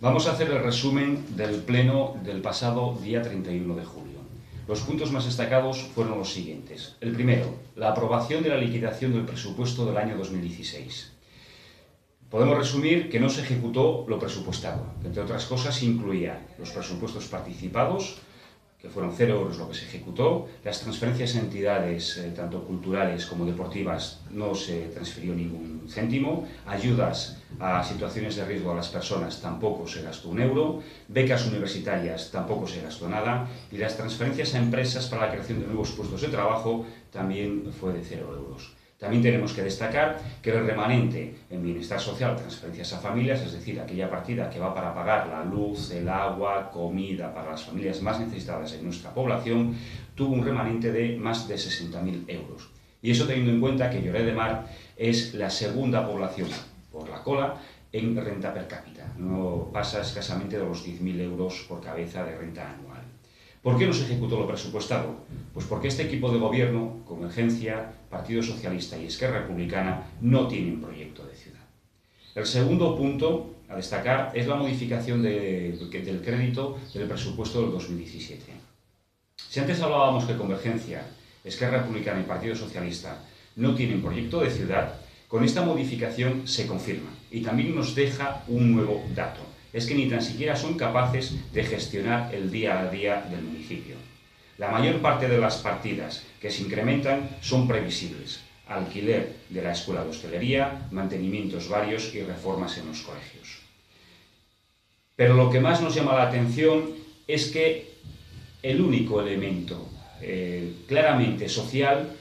Vamos a hacer el resumen del pleno del pasado día 31 de julio. Los puntos más destacados fueron los siguientes. El primero, la aprobación de la liquidación del presupuesto del año 2016. Podemos resumir que no se ejecutó lo presupuestado, que entre otras cosas incluía los presupuestos participados, que fueron 0 euros lo que se ejecutó, las transferencias a entidades tanto culturales como deportivas no se transfirió ningún céntimo, ayudas a situaciones de riesgo a las personas tampoco se gastó un euro, becas universitarias tampoco se gastó nada y las transferencias a empresas para la creación de nuevos puestos de trabajo también fue de 0 euros. También tenemos que destacar que el remanente en bienestar social, transferencias a familias, es decir, aquella partida que va para pagar la luz, el agua, comida para las familias más necesitadas en nuestra población, tuvo un remanente de más de 60.000 euros. Y eso teniendo en cuenta que Lloret de Mar es la segunda población por la cola en renta per cápita. No pasa escasamente de los 10.000 euros por cabeza de renta anual. ¿Por qué no se ejecutó lo presupuestado? Pues porque este equipo de gobierno, Convergencia, Partido Socialista y Esquerra Republicana, no tienen proyecto de ciudad. El segundo punto a destacar es la modificación del crédito del presupuesto del 2017. Si antes hablábamos que Convergencia, Esquerra Republicana y Partido Socialista no tienen proyecto de ciudad, con esta modificación se confirma y también nos deja un nuevo dato. Es que ni tan siquiera son capaces de gestionar el día a día del municipio. La mayor parte de las partidas que se incrementan son previsibles. Alquiler de la escuela de hostelería, mantenimientos varios y reformas en los colegios. Pero lo que más nos llama la atención es que el único elemento claramente social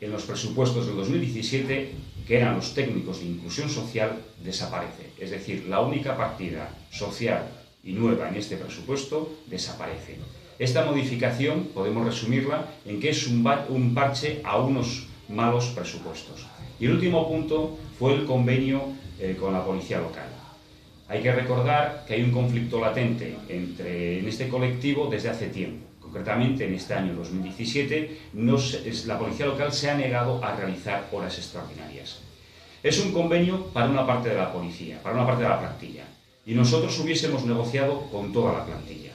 en los presupuestos del 2017, que eran los técnicos de inclusión social, desaparece. Es decir, la única partida social y nueva en este presupuesto desaparece. Esta modificación podemos resumirla en que es un parche a unos malos presupuestos. Y el último punto fue el convenio con la policía local. Hay que recordar que hay un conflicto latente en este colectivo desde hace tiempo. Concretamente, en este año 2017, la policía local se ha negado a realizar horas extraordinarias. Es un convenio para una parte de la policía, para una parte de la plantilla, y nosotros hubiésemos negociado con toda la plantilla.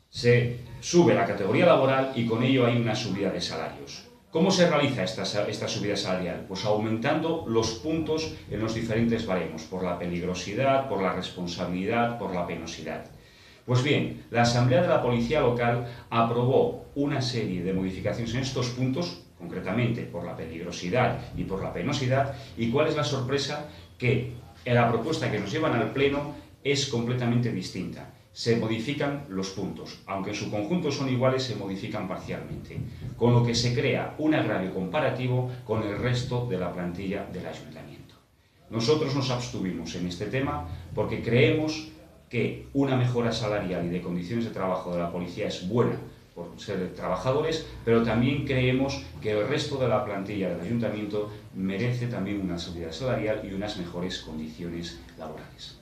Se sube la categoría laboral y con ello hay una subida de salarios. ¿Cómo se realiza esta subida salarial? Pues aumentando los puntos en los diferentes baremos, por la peligrosidad, por la responsabilidad, por la penosidad. Pues bien, la Asamblea de la Policía Local aprobó una serie de modificaciones en estos puntos, concretamente por la peligrosidad y por la penosidad, y ¿cuál es la sorpresa? Que la propuesta que nos llevan al Pleno es completamente distinta. Se modifican los puntos, aunque en su conjunto son iguales, se modifican parcialmente, con lo que se crea un agravio comparativo con el resto de la plantilla del Ayuntamiento. Nosotros nos abstuvimos en este tema porque creemos que una mejora salarial y de condiciones de trabajo de la policía es buena por ser trabajadores, pero también creemos que el resto de la plantilla del Ayuntamiento merece también una subida salarial y unas mejores condiciones laborales.